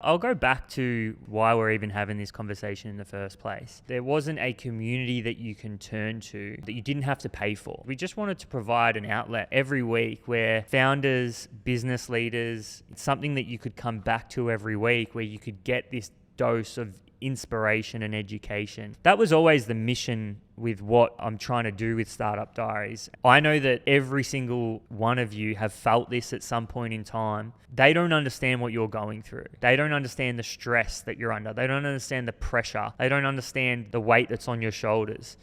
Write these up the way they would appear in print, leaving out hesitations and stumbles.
I'll go back to why we're even having this conversation in the first place. There wasn't a community that you can turn to that you didn't have to pay for. We just wanted to provide an outlet every week where founders, business leaders, it's something that you could come back to every week where you could get this dose of inspiration and education. That was always the mission with what I'm trying to do with Startup Diaries. I know that every single one of you have felt this at some point in time. They don't understand what you're going through. They don't understand the stress that you're under. They don't understand the pressure. They don't understand the weight that's on your shoulders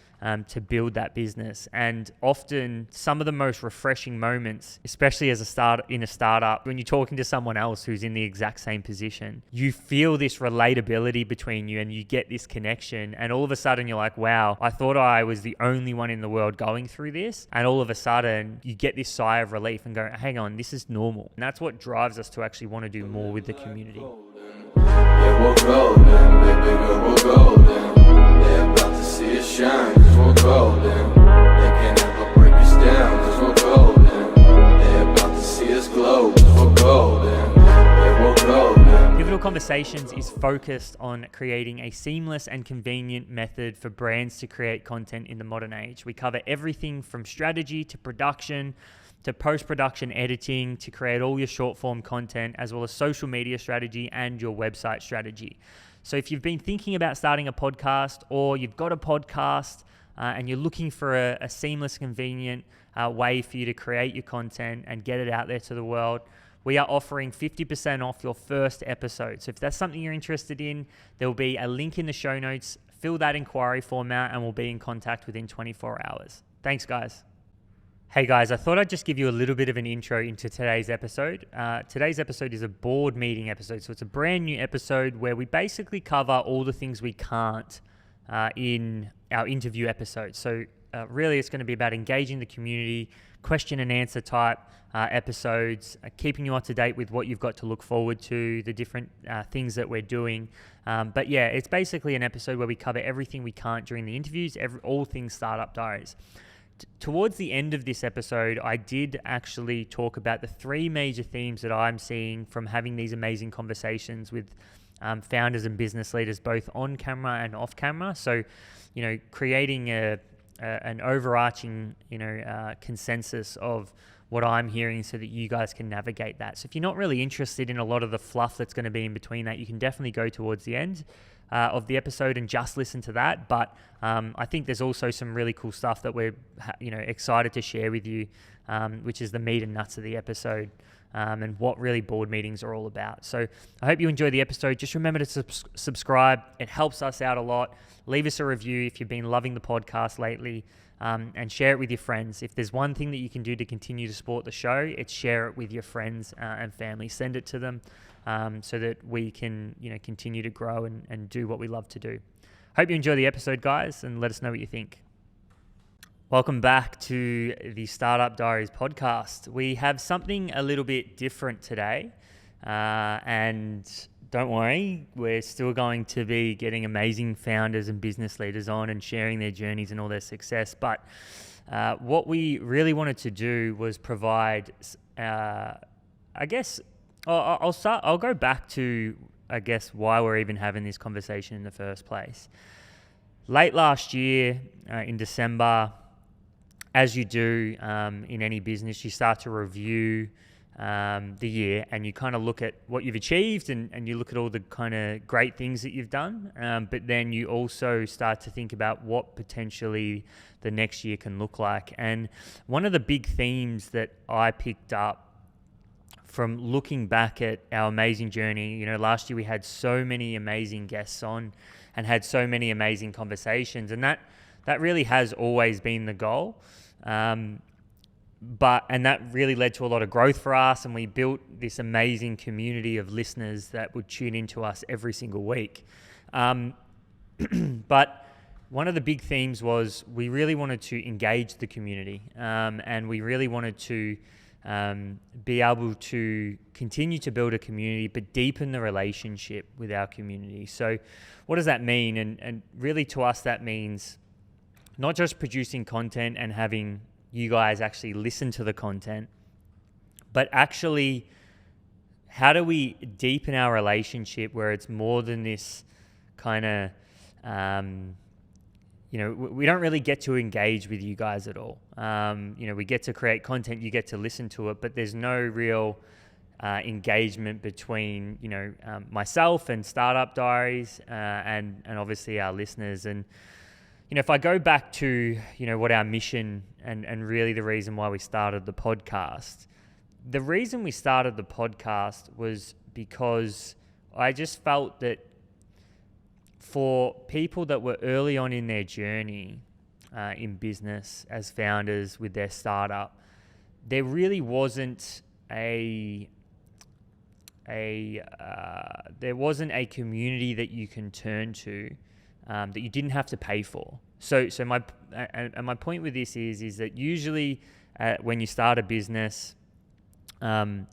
to build that business. And often some of the most refreshing moments, especially as a startup, when you're talking to someone else who's in the exact same position, you feel this relatability between you and you get this connection. And all of a sudden you're like, wow, I thought I was the only one in the world going through this. And all of a sudden you get this sigh of relief and go, hang on, this is normal. And that's what drives us to actually want to do more with the community. Yeah, we'll golden, baby girl, we'll golden. They're about to see us shine, cause we're golden. They can't ever break us down, cause we're golden. They're about to see us glow, cause we're golden. Yeah, we're golden. Pivotal Conversations is focused on creating a seamless and convenient method for brands to create content in the modern age. We cover everything from strategy to production, to post-production editing, to create all your short-form content, as well as social media strategy and your website strategy. So if you've been thinking about starting a podcast, or you've got a podcast and you're looking for a seamless, convenient way for you to create your content and get it out there to the world, we are offering 50% off your first episode. So if that's something you're interested in, there will be a link in the show notes. Fill that inquiry form out and we'll be in contact within 24 hours. Thanks, guys. Hey guys, I thought I'd just give you a little bit of an intro into today's episode. Today's episode is a board meeting episode. So it's a brand new episode where we basically cover all the things we can't in our interview episodes. So really it's going to be about engaging the community, question and answer type episodes, keeping you up to date with what you've got to look forward to, the different things that we're doing. But yeah, it's basically an episode where we cover everything we can't during the interviews, all things Startup Diaries. Towards the end of this episode, I did actually talk about the three major themes that I'm seeing from having these amazing conversations with founders and business leaders, both on camera and off camera. So, creating an overarching, consensus of what I'm hearing so that you guys can navigate that. So if you're not really interested in a lot of the fluff that's going to be in between that, you can definitely go towards the end of the episode and just listen to that. But I think there's also some really cool stuff that we're excited to share with you, which is the meat and nuts of the episode and what really board meetings are all about. So I hope you enjoy the episode. Just remember to subscribe. It helps us out a lot. Leave us a review if you've been loving the podcast lately, and share it with your friends. If there's one thing that you can do to continue to support the show, it's share it with your friends and family. Send it to them so that we can continue to grow and do what we love to do. Hope you enjoy the episode, guys, and let us know what you think. Welcome back to the Startup Diaries podcast. We have something a little bit different today, and don't worry, we're still going to be getting amazing founders and business leaders on and sharing their journeys and all their success. But what we really wanted to do was provide, I'll go back to, why we're even having this conversation in the first place. Late last year, in December, as you do in any business, you start to review the year and you kind of look at what you've achieved and you look at all the kind of great things that you've done. But then you also start to think about what potentially the next year can look like. And one of the big themes that I picked up from looking back at our amazing journey, last year we had so many amazing guests on and had so many amazing conversations, and that really has always been the goal. And that really led to a lot of growth for us, and we built this amazing community of listeners that would tune into us every single week. But one of the big themes was we really wanted to engage the community, and we really wanted to be able to continue to build a community, but deepen the relationship with our community. So what does that mean? And really to us, that means not just producing content and having you guys actually listen to the content, but actually how do we deepen our relationship where it's more than this kind of, we don't really get to engage with you guys at all. We get to create content, you get to listen to it, but there's no real engagement between, myself and Startup Diaries and obviously our listeners. And, if I go back to, what our mission and really the reason why we started the podcast, the reason we started the podcast was because I just felt that for people that were early on in their journey in business as founders with their startup, there really wasn't a community that you can turn to that you didn't have to pay for. So my point with this is that usually when you start a business and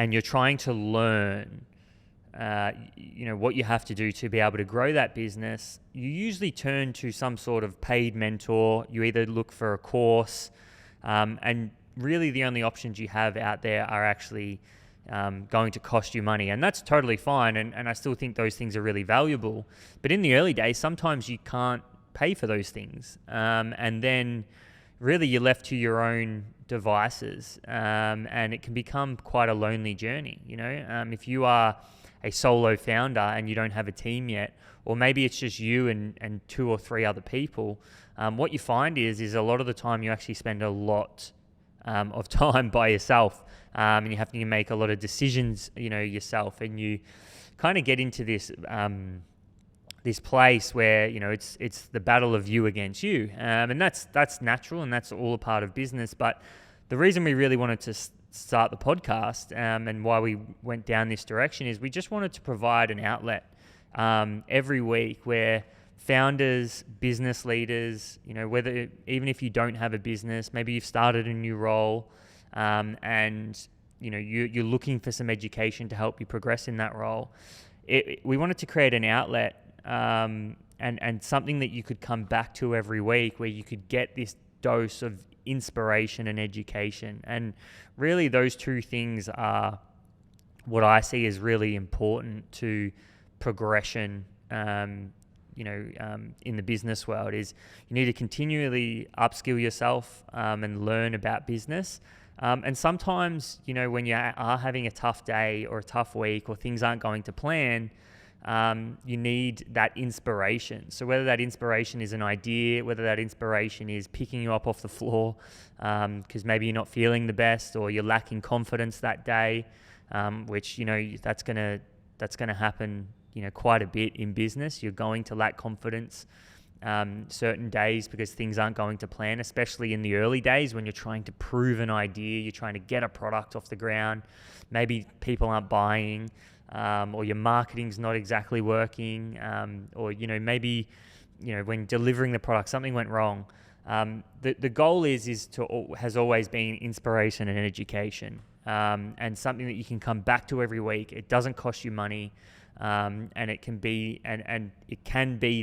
you're trying to learn what you have to do to be able to grow that business, you usually turn to some sort of paid mentor. You either look for a course, and really the only options you have out there are actually going to cost you money. And that's totally fine, and I still think those things are really valuable. But in the early days, sometimes you can't pay for those things. And then really you're left to your own devices, and it can become quite a lonely journey. If you are a solo founder and you don't have a team yet, or maybe it's just you and 2 or 3 other people, what you find is a lot of the time you actually spend a lot of time by yourself, and you have to make a lot of decisions, yourself, and you kind of get into this this place where it's the battle of you against you, and that's natural, and that's all a part of business. But the reason we really wanted to start the podcast and why we went down this direction is we just wanted to provide an outlet every week where founders, business leaders, whether even if you don't have a business, maybe you've started a new role, and you're looking for some education to help you progress in that role. We wanted to create an outlet and something that you could come back to every week, where you could get this dose of inspiration and education. And really those two things are what I see as really important to progression in the business world. Is you need to continually upskill yourself and learn about business. And sometimes, when you are having a tough day or a tough week or things aren't going to plan, you need that inspiration. So whether that inspiration is an idea, whether that inspiration is picking you up off the floor because maybe you're not feeling the best or you're lacking confidence that day, which that's gonna happen quite a bit in business. You're going to lack confidence certain days because things aren't going to plan, especially in the early days when you're trying to prove an idea, you're trying to get a product off the ground, maybe people aren't buying, or your marketing's not exactly working, or maybe when delivering the product something went wrong. The goal has always been inspiration and education, and something that you can come back to every week. It doesn't cost you money, and it can be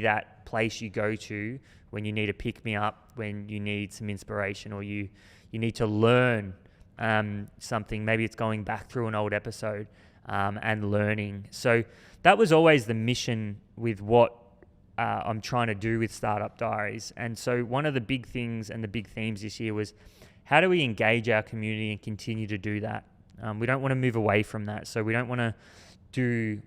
that place you go to when you need a pick me up, when you need some inspiration, or you need to learn something. Maybe it's going back through an old episode and learning. So that was always the mission with what I'm trying to do with Startup Diaries. And so one of the big things and the big themes this year was, how do we engage our community and continue to do that? We don't want to move away from that. So we don't want to do,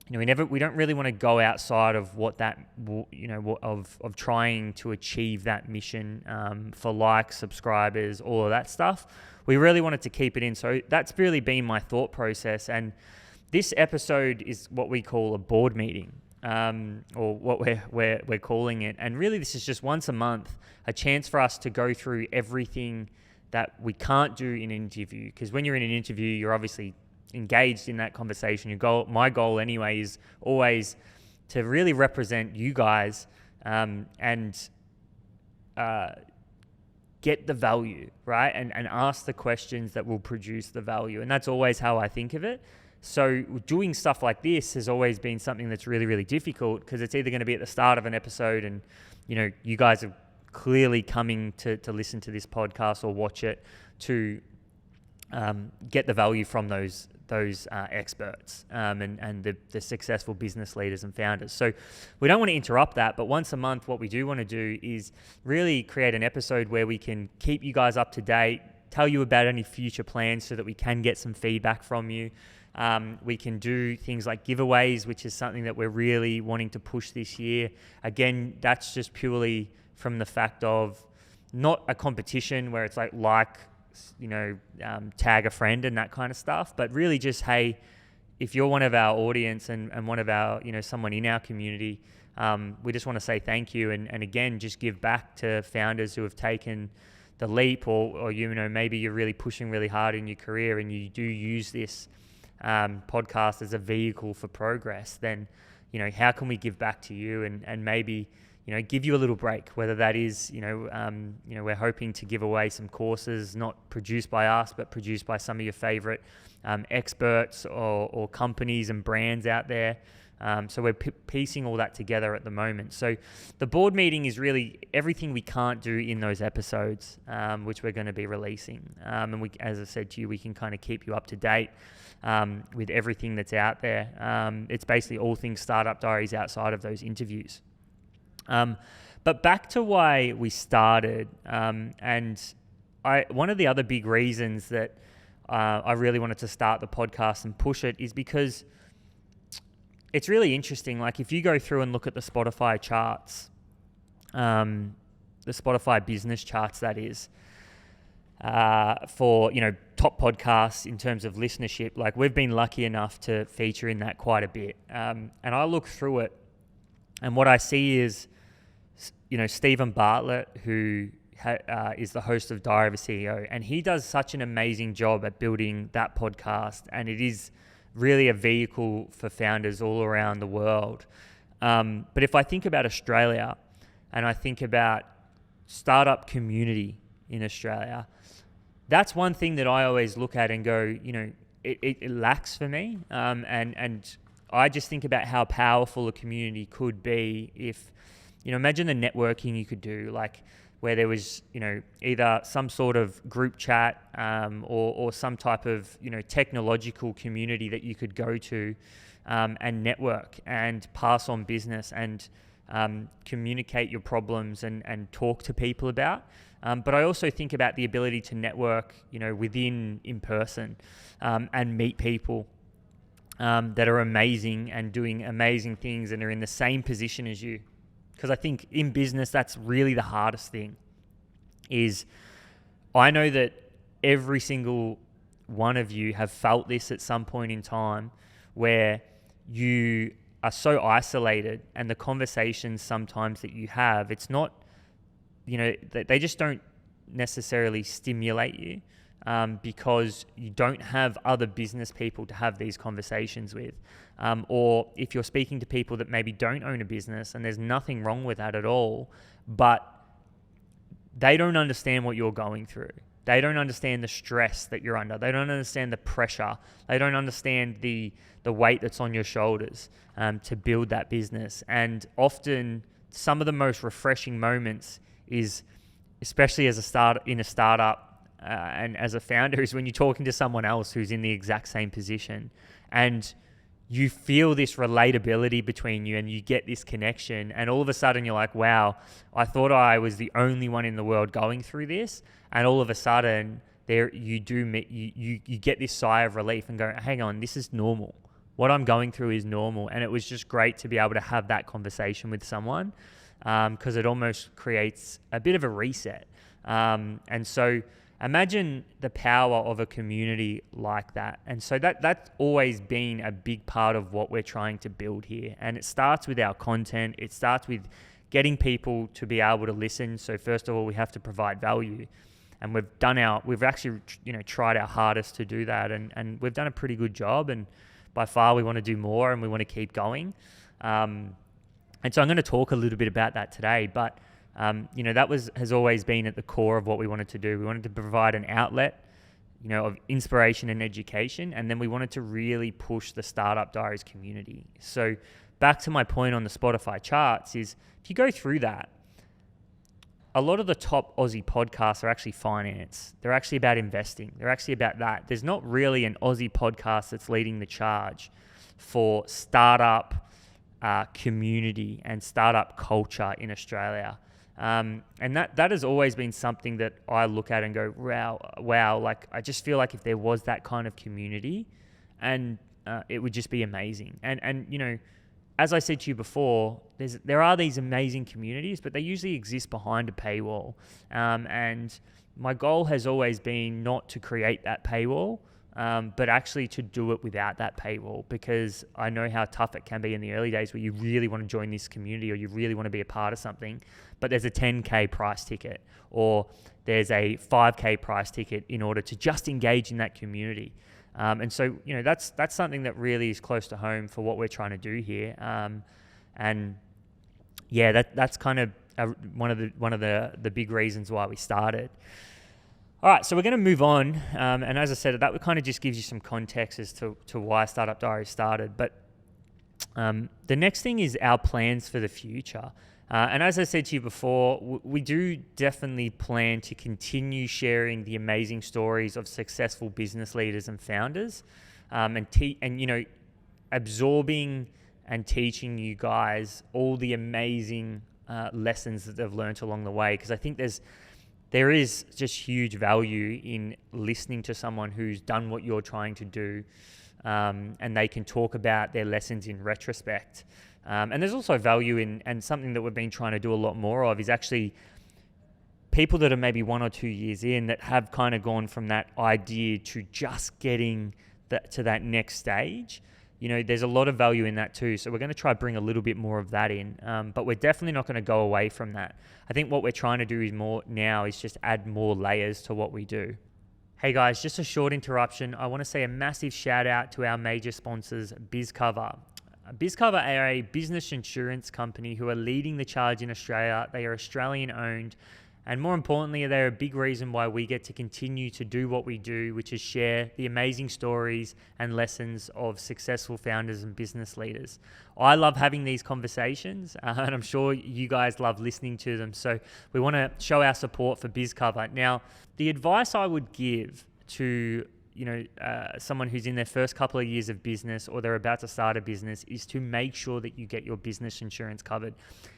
we don't really want to go outside of what that, of trying to achieve that mission for likes, subscribers, all of that stuff. We really wanted to keep it in. So that's really been my thought process. And this episode is what we call a board meeting, or what we're calling it. And really this is just once a month, a chance for us to go through everything that we can't do in an interview. Because when you're in an interview, you're obviously engaged in that conversation. My goal anyway is always to really represent you guys and get the value, right? And ask the questions that will produce the value. And that's always how I think of it. So doing stuff like this has always been something that's really, really difficult, because it's either going to be at the start of an episode and, you guys are clearly coming to listen to this podcast or watch it to get the value from those those experts and the successful business leaders and founders. So we don't want to interrupt that, but once a month, what we do want to do is really create an episode where we can keep you guys up to date, tell you about any future plans so that we can get some feedback from you. We can do things like giveaways, which is something that we're really wanting to push this year. Again, that's just purely from the fact of not a competition where it's like, tag a friend and that kind of stuff, but really just, hey, if you're one of our audience and one of our, someone in our community, we just want to say thank you. And again, just give back to founders who have taken the leap or maybe you're really pushing really hard in your career and you do use this podcast as a vehicle for progress. Then, how can we give back to you and maybe, give you a little break, whether that is, we're hoping to give away some courses, not produced by us, but produced by some of your favorite experts or companies and brands out there. So we're piecing all that together at the moment. So the board meeting is really everything we can't do in those episodes, which we're going to be releasing. And we, as I said to you, we can kind of keep you up to date with everything that's out there. It's basically all things Startup Diaries outside of those interviews. But back to why we started, and one of the other big reasons that I really wanted to start the podcast and push it is because it's really interesting. Like if you go through and look at the Spotify charts, the Spotify business charts, that is, for, top podcasts in terms of listenership, like we've been lucky enough to feature in that quite a bit. And I look through it and what I see is, Stephen Bartlett, who is the host of Diary of a CEO, and he does such an amazing job at building that podcast, and it is really a vehicle for founders all around the world. But if I think about Australia and I think about startup community in Australia, that's one thing that I always look at and go, it lacks for me. And I just think about how powerful a community could be if, imagine the networking you could do, like where there was, either some sort of group chat or some type of, technological community that you could go to and network and pass on business and communicate your problems and talk to people about. But I also think about the ability to network, in person and meet people that are amazing and doing amazing things and are in the same position as you. Because I think in business, that's really the hardest thing is I know that every single one of you have felt this at some point in time where you are so isolated and the conversations sometimes that you have, it's not, they just don't necessarily stimulate you because you don't have other business people to have these conversations with. Or if you're speaking to people that maybe don't own a business, and there's nothing wrong with that at all, but they don't understand what you're going through. They don't understand the stress that you're under. They don't understand the pressure. They don't understand the weight that's on your shoulders to build that business. And often some of the most refreshing moments is, especially as a startup and as a founder, is when you're talking to someone else who's in the exact same position and you feel this relatability between you and you get this connection, and all of a sudden you're like, wow, I thought I was the only one in the world going through this, and all of a sudden you get this sigh of relief and go, hang on, this is normal. What I'm going through is normal. And it was just great to be able to have that conversation with someone because it almost creates a bit of a reset. And so imagine the power of a community like that. And so that's always been a big part of what we're trying to build here. And it starts with our content. It starts with getting people to be able to listen. So first of all, we have to provide value. And we've actually, tried our hardest to do that. And we've done a pretty good job. And by far, we want to do more and we want to keep going. And so I'm going to talk a little bit about that today. But that has always been at the core of what we wanted to do. We wanted to provide an outlet, of inspiration and education, and then we wanted to really push the Startup Diaries community. So back to my point on the Spotify charts is, if you go through that, a lot of the top Aussie podcasts are actually finance. They're actually about investing. They're actually about that. There's not really an Aussie podcast that's leading the charge for startup community and startup culture in Australia. And that has always been something that I look at and go, wow, like I just feel like if there was that kind of community, and it would just be amazing. And you know, as I said to you before, there are these amazing communities, but they usually exist behind a paywall. And my goal has always been not to create that paywall, but actually to do it without that paywall, because I know how tough it can be in the early days where you really want to join this community or you really want to be a part of something, but there's a 10K price ticket or there's a 5K price ticket in order to just engage in that community. And so, you know, that's something that really is close to home for what we're trying to do here. And yeah, that's kind of one of the big reasons why we started. All right, so we're going to move on. And as I said, that kind of just gives you some context as to why Startup Diaries started. But the next thing is our plans for the future. And as I said to you before, we do definitely plan to continue sharing the amazing stories of successful business leaders and founders, and you know, absorbing and teaching you guys all the amazing lessons that they've learned along the way. Because I think there is just huge value in listening to someone who's done what you're trying to do, and they can talk about their lessons in retrospect. And there's also value in, and something that we've been trying to do a lot more of, is actually people that are maybe 1 or 2 years in that have kind of gone from that idea to just getting to that next stage. You know, there's a lot of value in that too. So we're going to try to bring a little bit more of that in, but we're definitely not going to go away from that. I think what we're trying to do is just add more layers to what we do. Hey guys, just a short interruption. I want to say a massive shout out to our major sponsors, BizCover. BizCover are a business insurance company who are leading the charge in Australia. They are Australian owned, and more importantly, they're a big reason why we get to continue to do what we do, which is share the amazing stories and lessons of successful founders and business leaders. I love having these conversations, and I'm sure you guys love listening to them. So we want to show our support for BizCover. Now, the advice I would give to someone who's in their first couple of years of business or they're about to start a business is to make sure that you get your business insurance covered.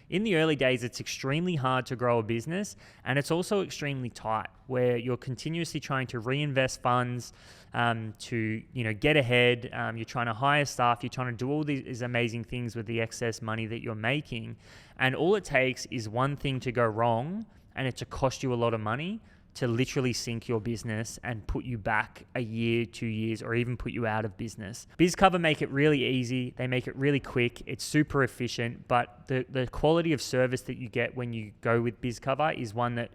In the early days, it's extremely hard to grow a business, and it's also extremely tight, where you're continuously trying to reinvest funds to get ahead. You're trying to hire staff. You're trying to do all these amazing things with the excess money that you're making, and all it takes is one thing to go wrong, and it to cost you a lot of money to literally sink your business and put you back a year, 2 years, or even put you out of business. BizCover make it really easy. They make it really quick. It's super efficient, but the quality of service that you get when you go with BizCover is one that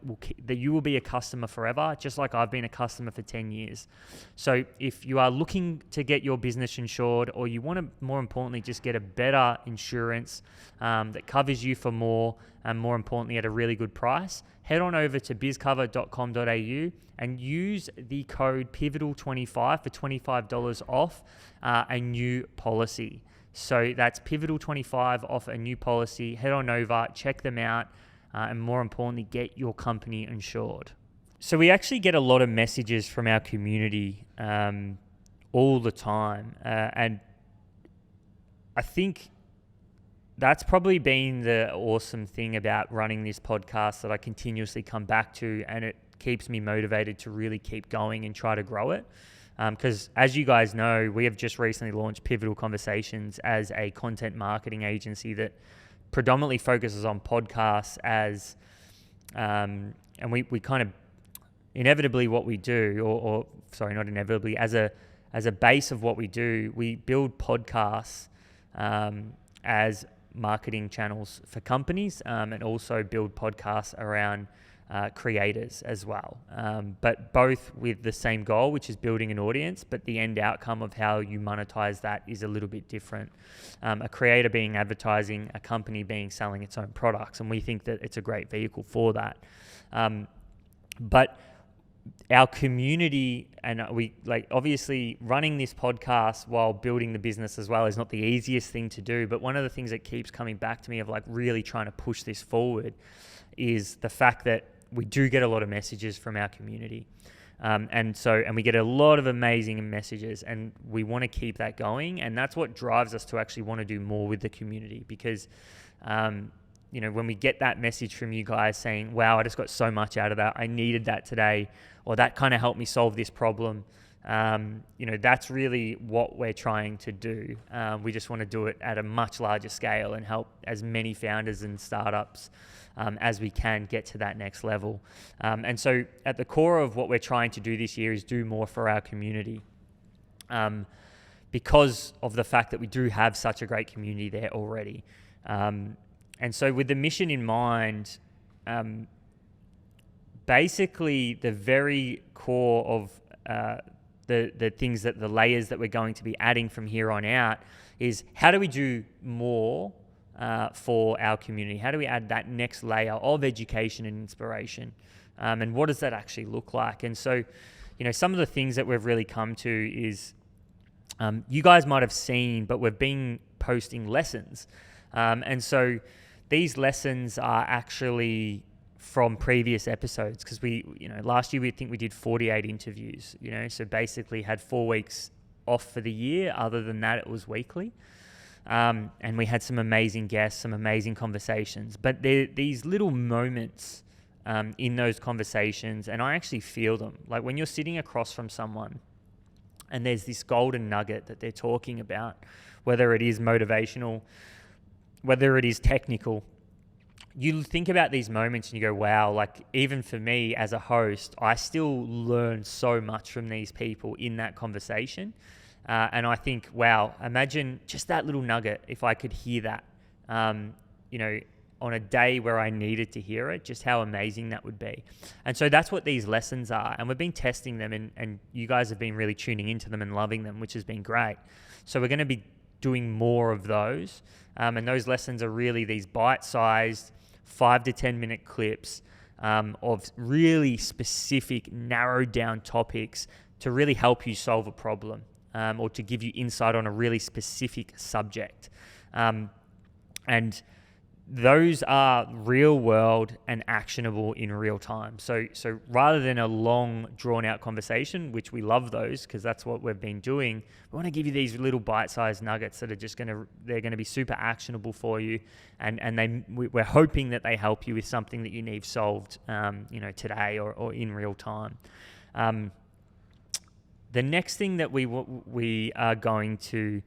you will be a customer forever, just like I've been a customer for 10 years. So if you are looking to get your business insured, or you want to, more importantly, just get a better insurance that covers you for more, and more importantly at a really good price, head on over to bizcover.com.au and use the code Pivotal25 for $25 off a new policy. So that's Pivotal25 off a new policy. Head on over, check them out, and more importantly, get your company insured. So we actually get a lot of messages from our community all the time, and I think that's probably been the awesome thing about running this podcast that I continuously come back to, and it keeps me motivated to really keep going and try to grow it. Because as you guys know, we have just recently launched Pivotal Conversations as a content marketing agency that predominantly focuses on podcasts and we kind of inevitably what we do, or sorry, not inevitably, as a base of what we do, we build podcasts as marketing channels for companies, and also build podcasts around creators as well, but both with the same goal, which is building an audience, but the end outcome of how you monetize that is a little bit different. A creator being advertising, a company being selling its own products, and we think that it's a great vehicle for that. But our community, and we obviously running this podcast while building the business as well is not the easiest thing to do, but one of the things that keeps coming back to me of really trying to push this forward is the fact that we do get a lot of messages from our community. And we get a lot of amazing messages, and we want to keep that going. And that's what drives us to actually want to do more with the community, because, when we get that message from you guys saying, wow, I just got so much out of that, I needed that today, or that kind of helped me solve this problem. That's really what we're trying to do. We just want to do it at a much larger scale and help as many founders and startups as we can get to that next level. And so at the core of what we're trying to do this year is do more for our community, because of the fact that we do have such a great community there already. And so with the mission in mind, basically the very core of the things, that the layers that we're going to be adding from here on out is, how do we do more for our community? How do we add that next layer of education and inspiration? And what does that actually look like? And so, some of the things that we've really come to is, you guys might have seen, but we've been posting lessons. And so these lessons are actually from previous episodes, because last year we did 48 interviews, so basically had 4 weeks off for the year. Other than that, it was weekly. And we had some amazing guests, some amazing conversations, but these little moments in those conversations, and I actually feel them. Like when you're sitting across from someone and there's this golden nugget that they're talking about, whether it is motivational, whether it is technical, you think about these moments and you go, wow, like even for me as a host, I still learn so much from these people in that conversation. And I think, wow, imagine just that little nugget, if I could hear that, on a day where I needed to hear it, just how amazing that would be. And so that's what these lessons are. And we've been testing them, and you guys have been really tuning into them and loving them, which has been great. So we're going to be doing more of those. And those lessons are really these bite-sized 5 to 10 minute clips of really specific, narrowed down topics to really help you solve a problem, or to give you insight on a really specific subject. And those are real world and actionable in real time. So rather than a long drawn out conversation, which we love those because that's what we've been doing, we want to give you these little bite-sized nuggets that are they're going to be super actionable for you. And we're hoping that they help you with something that you need solved, today or in real time. The next thing that we are going to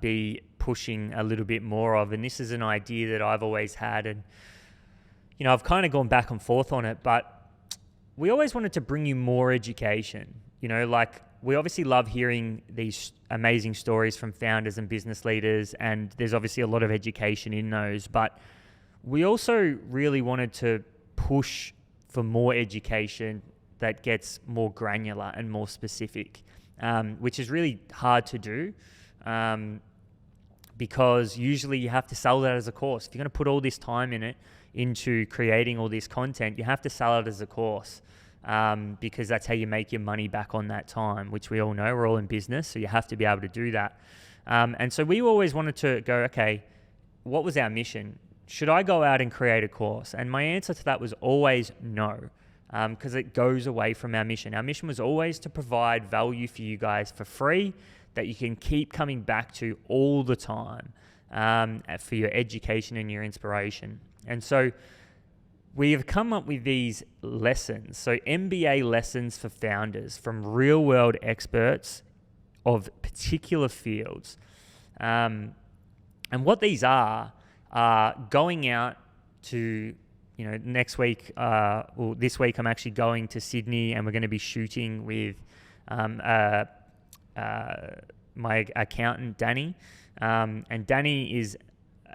be pushing a little bit more of, and this is an idea that I've always had, and I've kind of gone back and forth on it, but we always wanted to bring you more education. Like we obviously love hearing these amazing stories from founders and business leaders, and there's obviously a lot of education in those, but we also really wanted to push for more education that gets more granular and more specific, which is really hard to do. Because usually you have to sell that as a course. If you're going to put all this time into creating all this content, you have to sell it as a course, because that's how you make your money back on that time, which we all know. We're all in business, so you have to be able to do that. And so we always wanted to go, okay, what was our mission? Should I go out and create a course? And my answer to that was always no, because it goes away from our mission. Our mission was always to provide value for you guys for free, that you can keep coming back to all the time, for your education and your inspiration. And so we have come up with these lessons. So MBA Lessons for founders from real world experts of particular fields. And what these are going out to, next week, or this week I'm actually going to Sydney, and we're going to be shooting with my accountant, Danny. And Danny is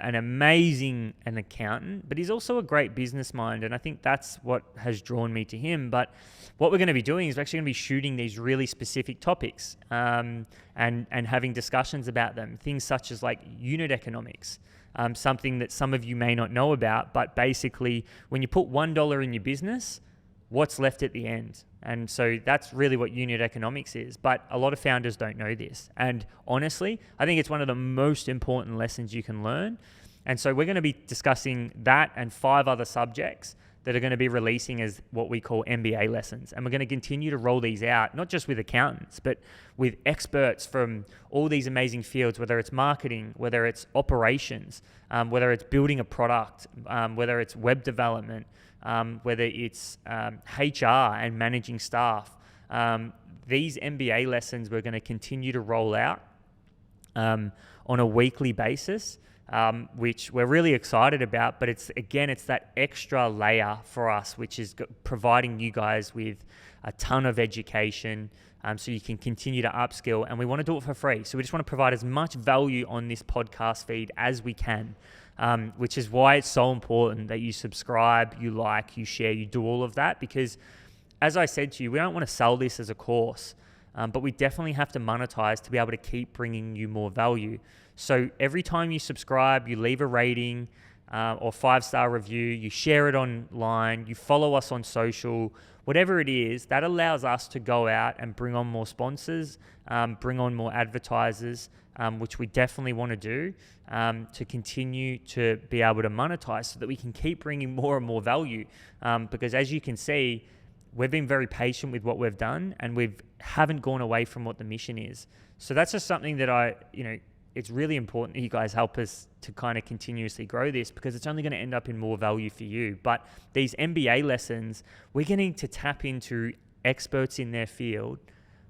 an amazing accountant, but he's also a great business mind. And I think that's what has drawn me to him. But what we're going to be doing is we're actually going to be shooting these really specific topics, and having discussions about them. Things such as like unit economics, something that some of you may not know about, but basically when you put $1 in your business, what's left at the end? And so that's really what unit economics is. But a lot of founders don't know this. And honestly, I think it's one of the most important lessons you can learn, And so we're going to be discussing that and 5 other subjects that are going to be releasing as what we call MBA lessons. And we're going to continue to roll these out, not just with accountants, but with experts from all these amazing fields, whether it's marketing, whether it's operations, whether it's building a product, whether it's web development, whether it's HR and managing staff. These MBA lessons we're going to continue to roll out on a weekly basis, which we're really excited about, but it's that extra layer for us, which is providing you guys with a ton of education, so you can continue to upskill, and we want to do it for free. So we just want to provide as much value on this podcast feed as we can, which is why it's so important that you subscribe, you like, you share, you do all of that, because as I said to you, we don't want to sell this as a course, but we definitely have to monetize to be able to keep bringing you more value. So every time you subscribe, you leave a rating or 5-star review, you share it online, you follow us on social, whatever it is, that allows us to go out and bring on more sponsors, bring on more advertisers, which we definitely want to do to continue to be able to monetize so that we can keep bringing more and more value. Because as you can see, we've been very patient with what we've done, and we haven't gone away from what the mission is. So that's just something that it's really important that you guys help us to kind of continuously grow this, because it's only going to end up in more value for you. But these MBA lessons, we're going to tap into experts in their field,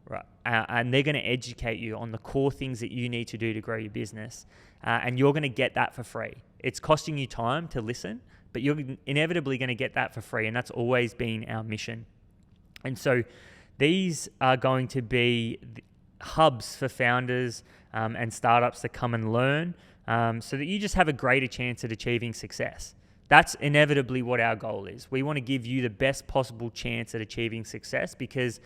right? And they're going to educate you on the core things that you need to do to grow your business. And you're going to get that for free. It's costing you time to listen, but you're inevitably going to get that for free. And that's always been our mission. And so these are going to be hubs for founders and startups to come and learn, so that you just have a greater chance at achieving success. That's inevitably what our goal is. We want to give you the best possible chance at achieving success, because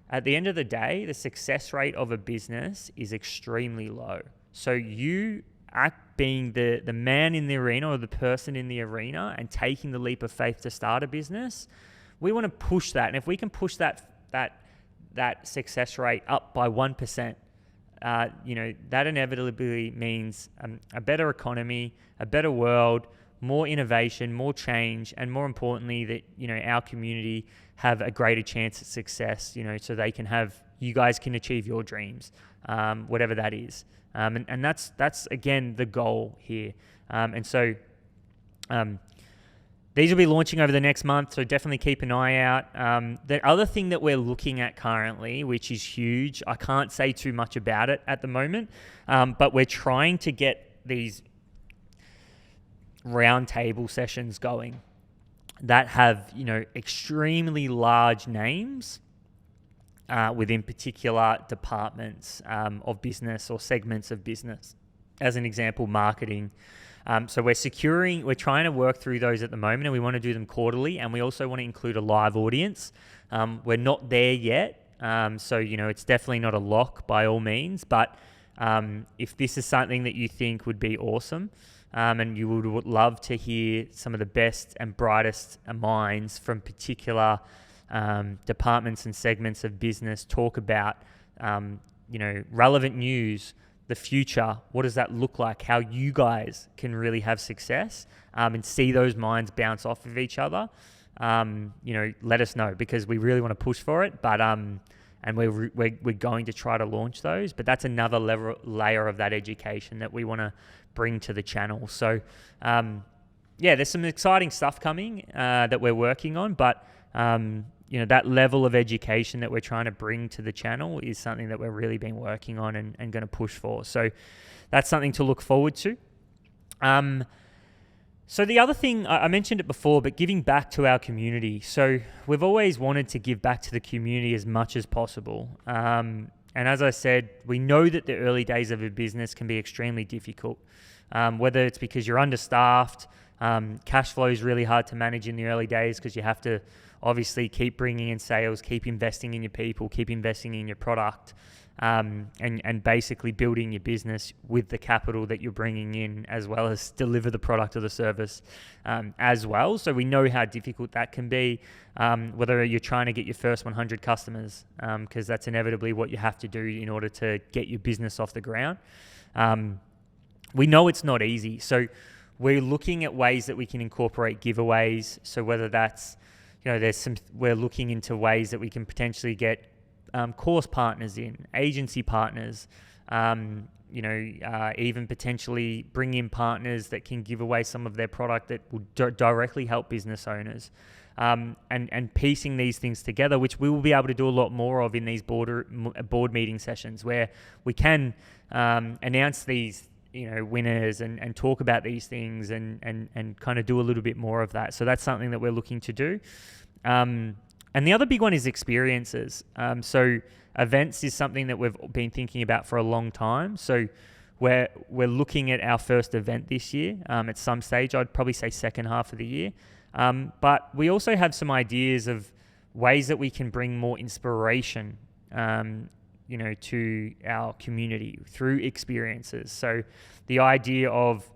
at the end of the day, the success rate of a business is extremely low. So you being the man in the arena or the person in the arena and taking the leap of faith to start a business, we want to push that. And if we can push that success rate up by 1%, that inevitably means a better economy, a better world, more innovation, more change, and more importantly, that our community have a greater chance at success. So you guys can achieve your dreams, whatever that is, and that's again the goal here. And so these will be launching over the next month, so definitely keep an eye out. The other thing that we're looking at currently, which is huge, I can't say too much about it at the moment, but we're trying to get these roundtable sessions going that have, extremely large names within particular departments of business or segments of business. As an example, marketing. So we're trying to work through those at the moment, and we want to do them quarterly, and we also want to include a live audience. We're not there yet, so it's definitely not a lock by all means, but if this is something that you think would be awesome, and you would love to hear some of the best and brightest minds from particular departments and segments of business talk about relevant news, the future, what does that look like, how you guys can really have success, and see those minds bounce off of each other, let us know, because we really want to push for it. But and we're going to try to launch those, but that's another layer of that education that we want to bring to the channel. So there's some exciting stuff coming that we're working on, but that level of education that we're trying to bring to the channel is something that we've really been working on and going to push for. So that's something to look forward to. So the other thing, I mentioned it before, but giving back to our community. So we've always wanted to give back to the community as much as possible. And as I said, we know that the early days of a business can be extremely difficult, whether it's because you're understaffed, cash flow is really hard to manage in the early days because you have to obviously keep bringing in sales, keep investing in your people, keep investing in your product, and basically building your business with the capital that you're bringing in, as well as deliver the product or the service as well. So we know how difficult that can be, whether you're trying to get your first 100 customers, because that's inevitably what you have to do in order to get your business off the ground. We know it's not easy. So we're looking at ways that we can incorporate giveaways. So whether that's, we're looking into ways that we can potentially get course partners in, agency partners, even potentially bring in partners that can give away some of their product that will directly help business owners. And piecing these things together, which we will be able to do a lot more of in these board meeting sessions, where we can announce these winners and talk about these things and kind of do a little bit more of that. So that's something that we're looking to do. And the other big one is experiences. So events is something that we've been thinking about for a long time. So we're looking at our first event this year at some stage. I'd probably say second half of the year. But we also have some ideas of ways that we can bring more inspiration, to our community through experiences. So the idea of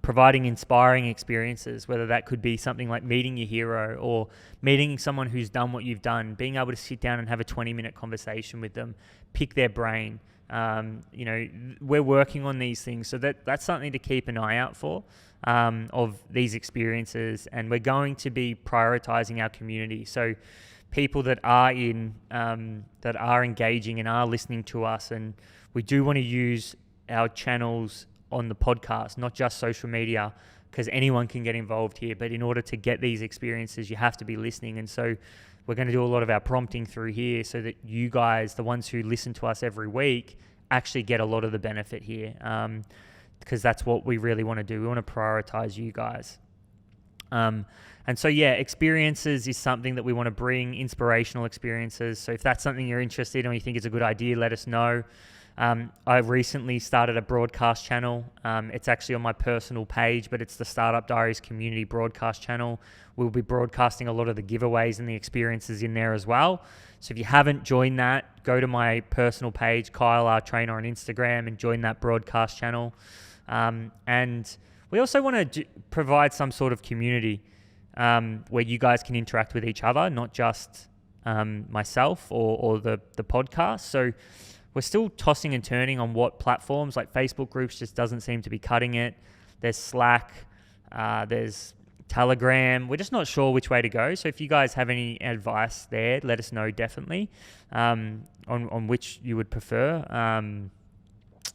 providing inspiring experiences, whether that could be something like meeting your hero or meeting someone who's done what you've done, being able to sit down and have a 20-minute conversation with them, pick their brain. We're working on these things. So that's something to keep an eye out for, of these experiences. And we're going to be prioritizing our community. So people that are engaging and are listening to us. And we do want to use our channels on the podcast, not just social media, because anyone can get involved here. But in order to get these experiences, you have to be listening. And so we're going to do a lot of our prompting through here so that you guys, the ones who listen to us every week, actually get a lot of the benefit here, because that's what we really want to do. We want to prioritize you guys. And so, experiences is something that we want to bring, inspirational experiences. So if that's something you're interested in or you think is a good idea, let us know. I recently started a broadcast channel. It's actually on my personal page, but it's the Startup Diaries community broadcast channel. We'll be broadcasting a lot of the giveaways and the experiences in there as well. So if you haven't joined that, go to my personal page, Kyle R. Trainer on Instagram, and join that broadcast channel. And we also want to provide some sort of community where you guys can interact with each other, not just myself or the podcast. So we're still tossing and turning on what platforms. Like Facebook groups just doesn't seem to be cutting it. There's Slack, there's Telegram. We're just not sure which way to go. So if you guys have any advice there, let us know definitely on which you would prefer.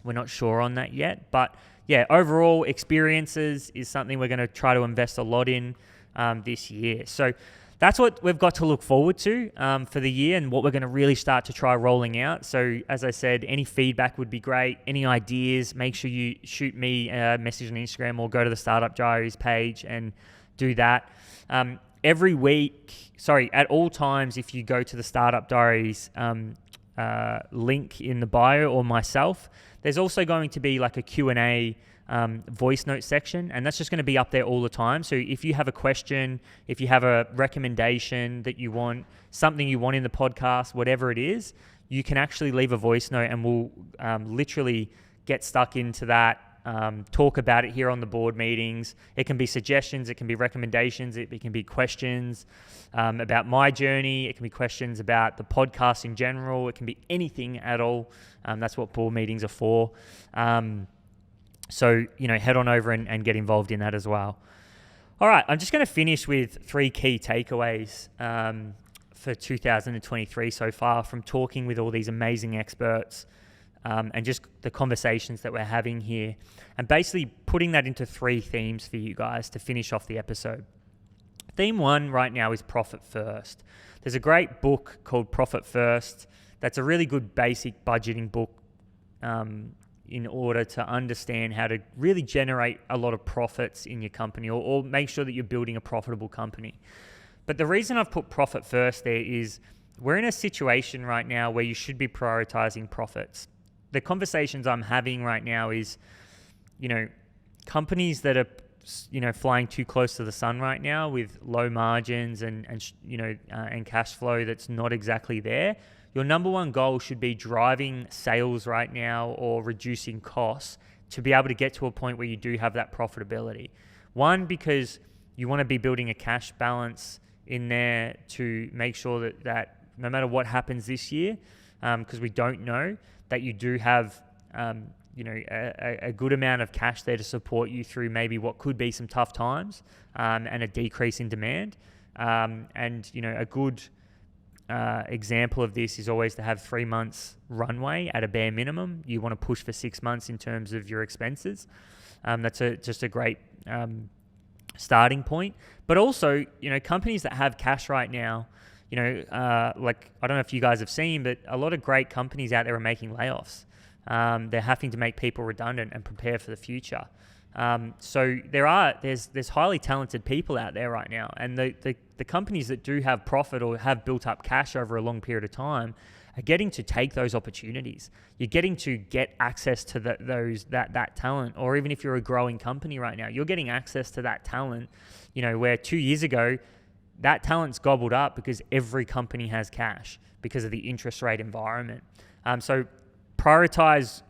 We're not sure on that yet. But overall experiences is something we're going to try to invest a lot in this year. So that's what we've got to look forward to for the year and what we're going to really start to try rolling out. So as I said, any feedback would be great. Any ideas, make sure you shoot me a message on Instagram or go to the Startup Diaries page and do that. Every week, at all times, if you go to the Startup Diaries link in the bio or myself, there's also going to be like a Q&A voice note section, and that's just going to be up there all the time. So if you have a question, if you have a recommendation that you want, something you want in the podcast, whatever it is, you can actually leave a voice note and we'll literally get stuck into that, talk about it here on the board meetings. It can be suggestions, it can be recommendations, it can be questions about my journey, it can be questions about the podcast in general, it can be anything at all. That's what board meetings are for. So, head on over and get involved in that as well. All right, I'm just going to finish with 3 key takeaways for 2023 so far from talking with all these amazing experts and just the conversations that we're having here, and basically putting that into 3 themes for you guys to finish off the episode. Theme 1 right now is Profit First. There's a great book called Profit First. That's a really good basic budgeting book in order to understand how to really generate a lot of profits in your company or make sure that you're building a profitable company. But the reason I've put profit first there is we're in a situation right now where you should be prioritizing profits. The conversations I'm having right now is, companies that are, flying too close to the sun right now with low margins and cash flow that's not exactly there. Your number one goal should be driving sales right now or reducing costs to be able to get to a point where you do have that profitability. One, because you want to be building a cash balance in there to make sure that no matter what happens this year, because we don't know, that you do have a good amount of cash there to support you through maybe what could be some tough times, and a decrease in demand. And a good example of this is always to have 3 months runway at a bare minimum. You want to push for 6 months in terms of your expenses. That's just a great starting point. But also, companies that have cash right now, like, I don't know if you guys have seen, but a lot of great companies out there are making layoffs. They're having to make people redundant and prepare for the future. So there's highly talented people out there right now, and the companies that do have profit or have built up cash over a long period of time are getting to take those opportunities. You're getting to get access to that talent, or even if you're a growing company right now, you're getting access to that talent. Where 2 years ago, that talent's gobbled up because every company has cash because of the interest rate environment. So prioritize.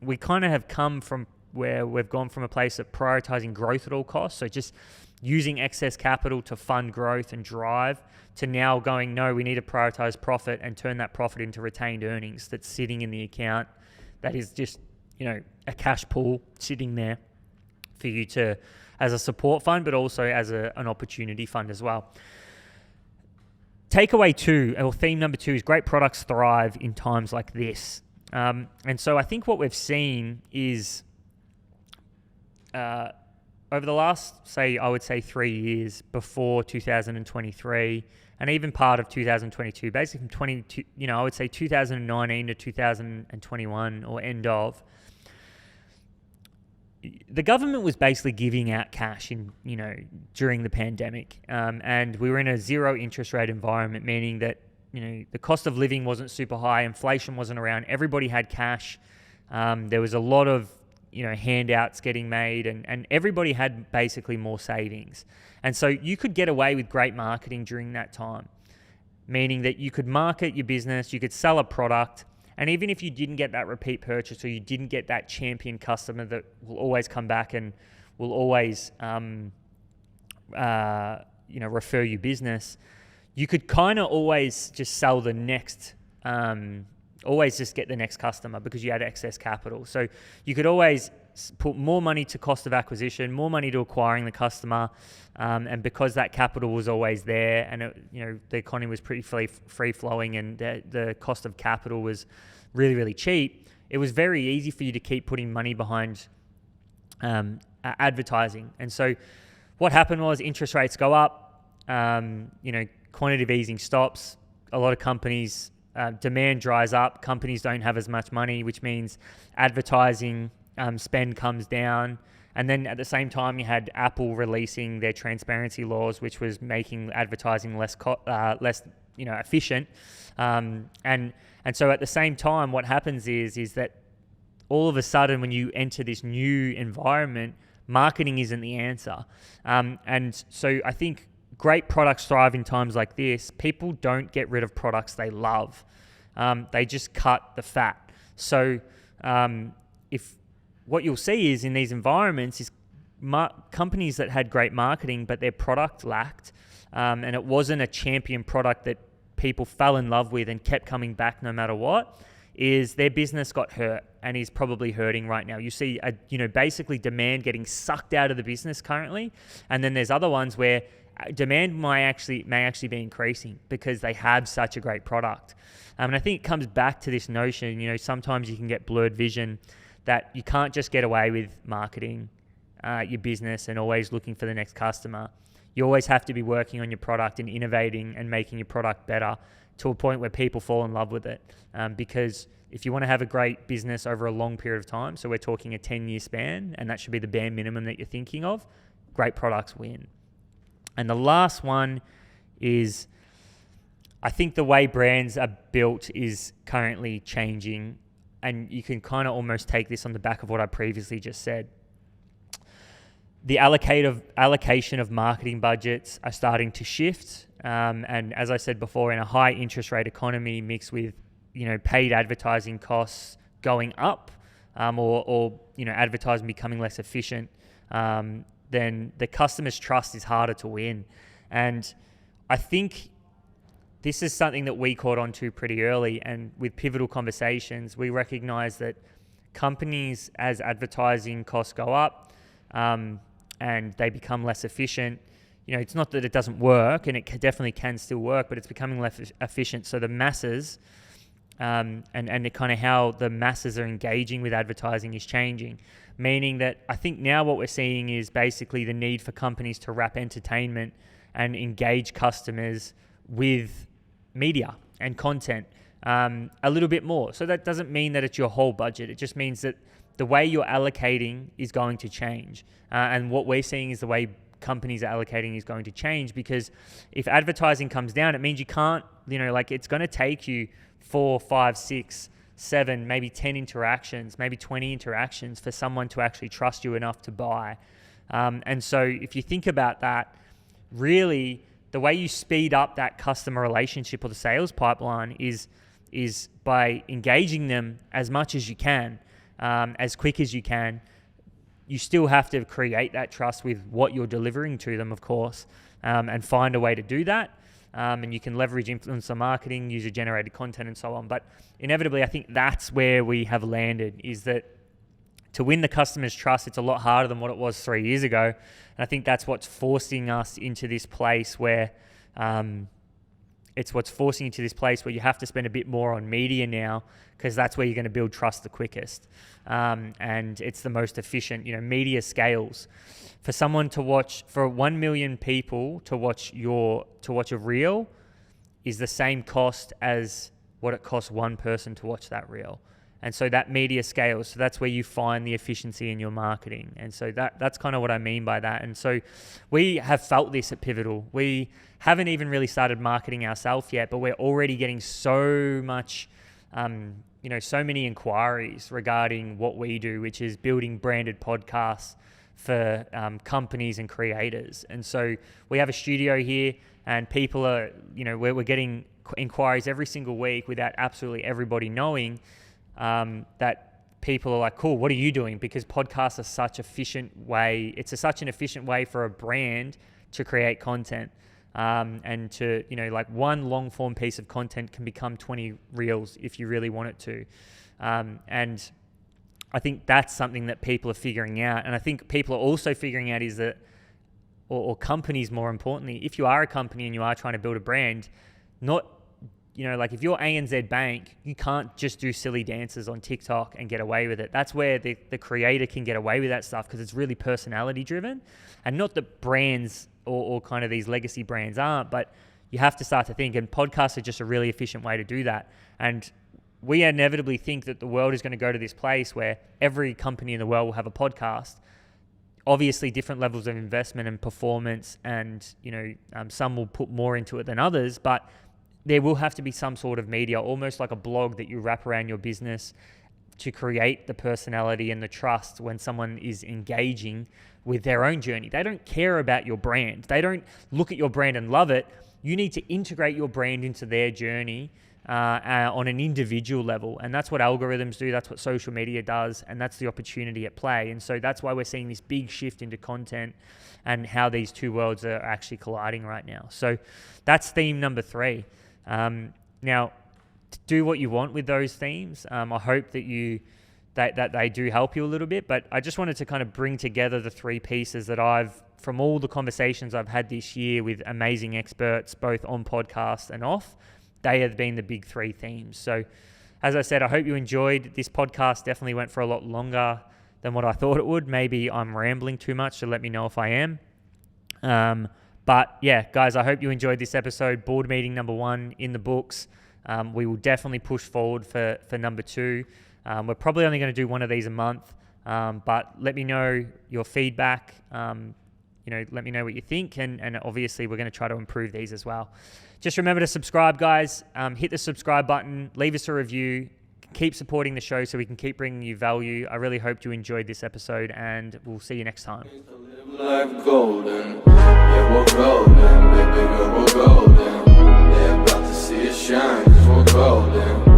We kind of have come from where we've gone from a place of prioritizing growth at all costs, so just using excess capital to fund growth and drive, to now going, no, we need to prioritize profit and turn that profit into retained earnings that's sitting in the account. That is just, a cash pool sitting there for you to, as a support fund, but also as an opportunity fund as well. Takeaway 2, or theme number 2, is great products thrive in times like this. And so I think what we've seen is, over the last, I would say 3 years before 2023, and even part of 2022, basically from I would say 2019 to 2021, or end of, the government was basically giving out cash during the pandemic, and we were in a zero interest rate environment, meaning that the cost of living wasn't super high, inflation wasn't around, everybody had cash. There was a lot of handouts getting made, and everybody had basically more savings. And so you could get away with great marketing during that time, meaning that you could market your business, you could sell a product, and even if you didn't get that repeat purchase, or you didn't get that champion customer that will always come back and will always refer you business, you could kind of always just sell the next always just get the next customer because you had excess capital. So you could always put more money to cost of acquisition, more money to acquiring the customer, and because that capital was always there, and the economy was pretty free flowing, and the cost of capital was really, really cheap, it was very easy for you to keep putting money behind advertising. And so what happened was interest rates go up, quantitative easing stops, a lot of companies, demand dries up, companies don't have as much money, which means advertising spend comes down. And then at the same time, you had Apple releasing their transparency laws, which was making advertising less efficient. And so at the same time, what happens is that all of a sudden, when you enter this new environment, marketing isn't the answer. And so I think great products thrive in times like this. People don't get rid of products they love. They just cut the fat. So if what you'll see is in these environments is companies that had great marketing, but their product lacked, and it wasn't a champion product that people fell in love with and kept coming back no matter what, is their business got hurt and is probably hurting right now. You see, basically demand getting sucked out of the business currently, and then there's other ones where demand may actually be increasing because they have such a great product. And I think it comes back to this notion, sometimes you can get blurred vision that you can't just get away with marketing your business and always looking for the next customer. You always have to be working on your product and innovating and making your product better to a point where people fall in love with it. Because if you want to have a great business over a long period of time, so we're talking a 10-year span, and that should be the bare minimum that you're thinking of, great products win. And the last one is, I think the way brands are built is currently changing, and you can kind of almost take this on the back of what I previously just said. The allocation of marketing budgets are starting to shift, and as I said before, in a high interest rate economy mixed with paid advertising costs going up, or advertising becoming less efficient, then the customer's trust is harder to win. And I think this is something that we caught on to pretty early, and with Pivotal Conversations, we recognize that companies, as advertising costs go up and they become less efficient, it's not that it doesn't work, and it definitely can still work, but it's becoming less efficient. So the masses and kind of how the masses are engaging with advertising is changing, meaning that I think now what we're seeing is basically the need for companies to wrap entertainment and engage customers with media and content a little bit more. So that doesn't mean that it's your whole budget. It just means that the way you're allocating is going to change. And what we're seeing is the way companies are allocating is going to change, because if advertising comes down, it means you can't, it's going to take you 4, 5, 6, 7, maybe 10 interactions, maybe 20 interactions for someone to actually trust you enough to buy. And so if you think about that, really the way you speed up that customer relationship or the sales pipeline is by engaging them as much as you can, as quick as you can. You still have to create that trust with what you're delivering to them, of course, and find a way to do that. And you can leverage influencer marketing, user-generated content, and so on. But inevitably, I think that's where we have landed, is that to win the customer's trust, it's a lot harder than what it was 3 years ago. And I think that's what's forcing us into this place where you have to spend a bit more on media now, because that's where you're going to build trust the quickest. And it's the most efficient. Media scales. For someone to watch, for 1 million people to watch a reel is the same cost as what it costs one person to watch that reel. And so that media scales. So that's where you find the efficiency in your marketing. And so that's kind of what I mean by that. And so we have felt this at Pivotal. We haven't even really started marketing ourselves yet, but we're already getting so much, so many inquiries regarding what we do, which is building branded podcasts for companies and creators. And so we have a studio here, and people are, we're getting inquiries every single week without absolutely everybody knowing that people are like, cool, what are you doing? Because podcasts are such such an efficient way for a brand to create content. And to, one long form piece of content can become 20 reels if you really want it to. And I think that's something that people are figuring out. And I think people are also figuring out is that, or companies more importantly, if you are a company and you are trying to build a brand, if you're ANZ Bank, you can't just do silly dances on TikTok and get away with it. That's where the creator can get away with that stuff, because it's really personality driven, and not that brands or kind of these legacy brands aren't, but you have to start to think, and podcasts are just a really efficient way to do that. And we inevitably think that the world is going to go to this place where every company in the world will have a podcast. Obviously, different levels of investment and performance, and some will put more into it than others, but there will have to be some sort of media, almost like a blog that you wrap around your business to create the personality and the trust when someone is engaging with their own journey. They don't care about your brand. They don't look at your brand and love it. You need to integrate your brand into their journey on an individual level. And that's what algorithms do. That's what social media does. And that's the opportunity at play. And so that's why we're seeing this big shift into content and how these two worlds are actually colliding right now. So that's theme number 3. Now, do what you want with those themes. I hope that they do help you a little bit, but I just wanted to kind of bring together the 3 pieces that from all the conversations I've had this year with amazing experts, both on podcast and off, they have been the big 3 themes. So as I said, I hope you enjoyed this podcast. Definitely went for a lot longer than what I thought it would. Maybe I'm rambling too much, so let me know if I am. But yeah, guys, I hope you enjoyed this episode. Board meeting number 1 in the books. We will definitely push forward for number 2. We're probably only going to do one of these a month, but let me know your feedback. Let me know what you think, and obviously we're going to try to improve these as well. Just remember to subscribe, guys. Hit the subscribe button, leave us a review, keep supporting the show so we can keep bringing you value. I really hope you enjoyed this episode, and we'll see you next time. Life golden, yeah, we're golden, baby girl, we're golden. They're about to see us shine, 'cause we're golden.